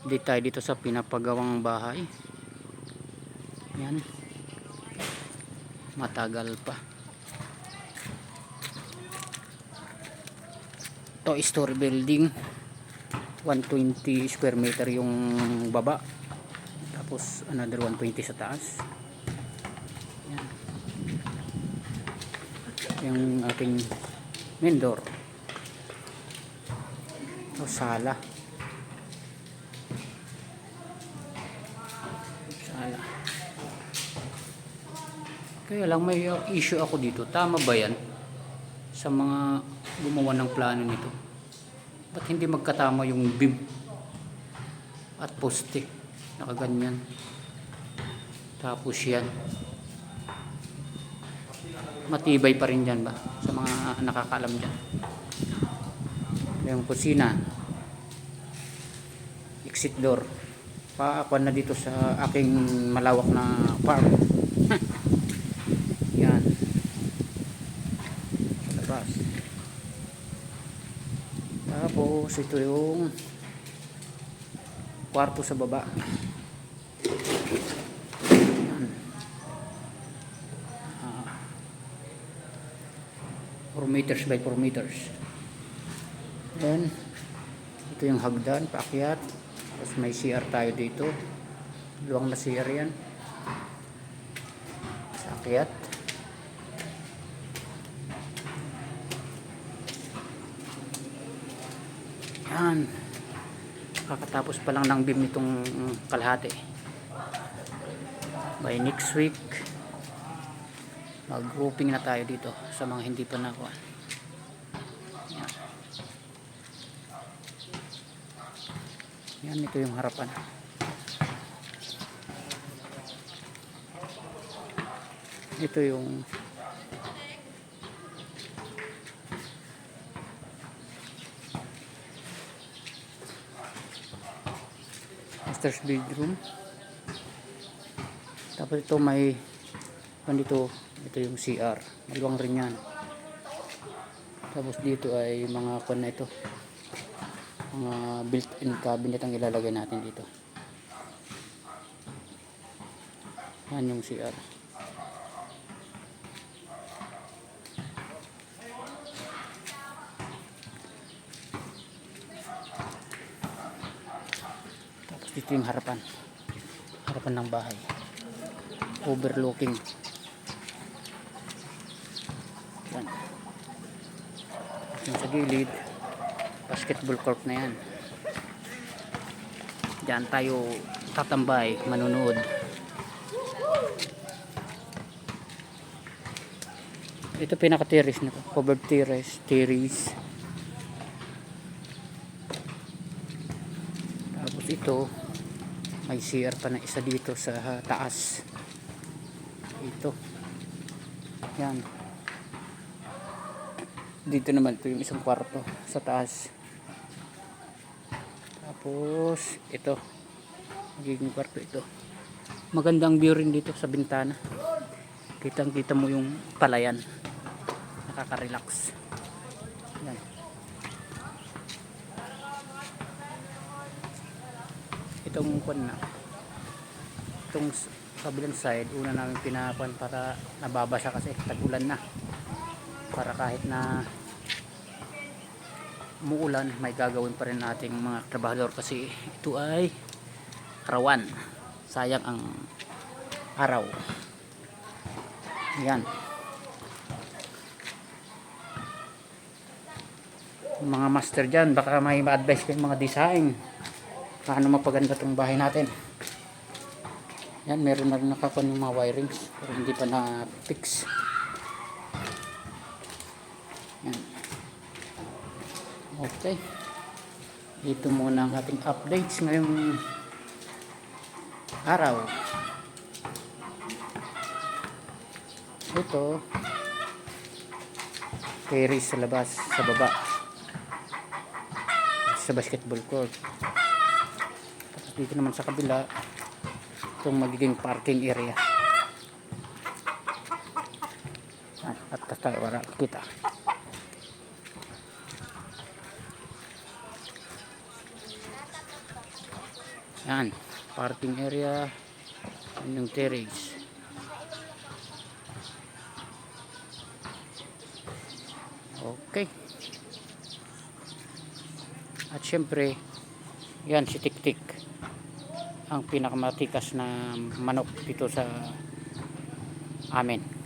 Dito tayo dito sa pinapagawang bahay. Yan. Matagal pa. 2-story building. 120 square meter yung baba. Tapos another 120 sa taas. Yan. Yung ating main door. O sala. Kaya lang may issue ako dito. Tama ba yan sa mga gumawa ng plano nito? Ba't hindi magkatama yung beam at poste? Nakaganyan. Tapos yan. Matibay pa rin dyan ba? Sa mga nakakaalam dyan. Yung kusina. Exit door. Paakuan na dito sa aking malawak na farm. Yan. Sa labas. Tapos ito yung kwarto sa baba. Yan. 4 meters by 4 meters. Then ito yung hagdan, paakyat. Tapos may CR tayo dito. Luwang na CR yan. Sa akyat. Yan. Kakatapos pa lang ng beam nitong kalahati. By next week mag-roofing na tayo dito sa mga hindi pa nakuha. Yan. Yan, ito yung harapan. Ito yung master's bedroom. Tapos ito may dito, ito yung CR. Maluwang rin yan. Tapos dito ay mga kon na ito. Mga built-in cabinet ang ilalagay natin dito. Yan yung CR. Tapos dito yung harapan. Harapan ng bahay. Overlooking. Yan. Yung sa gilid, basketball court na yan. Diyan tayo tatambay, manunood. Ito pinaka-terrace nito, covered terrace. Tapos ito, may CR pa na isa dito sa taas. Ito. Yan. Dito naman ito yung isang kwarto sa taas. Tapos ito magiging kwarto ito. Magandang view rin dito sa bintana. Kitang kita mo yung palayan. Nakaka-relax. Yan. Itong kwan na. Itong kabilang side, una namin pinakuan para nababasa kasi tag-ulan na. Para kahit na umuulan, may gagawin pa rin nating mga trabahador kasi ito ay arawan. Sayang ang araw. Yan. Mga master dyan, baka may ma-advise kayong mga design. Paano mapaganda itong bahay natin. Yan, meron na rin nakakuha ng mga wirings pero hindi pa na-fix. Yan. Okay. Ito muna ang ating updates ngayong araw. Ito terrace sa labas, sa baba, sa basketball court. Tapos dito naman sa kabila, itong magiging parking area. At tayo wala kita. Yan, parking area. Yan yung terrace. Okay. At syempre, yan si Tiktik. Ang pinakamatikas na manok dito sa amin.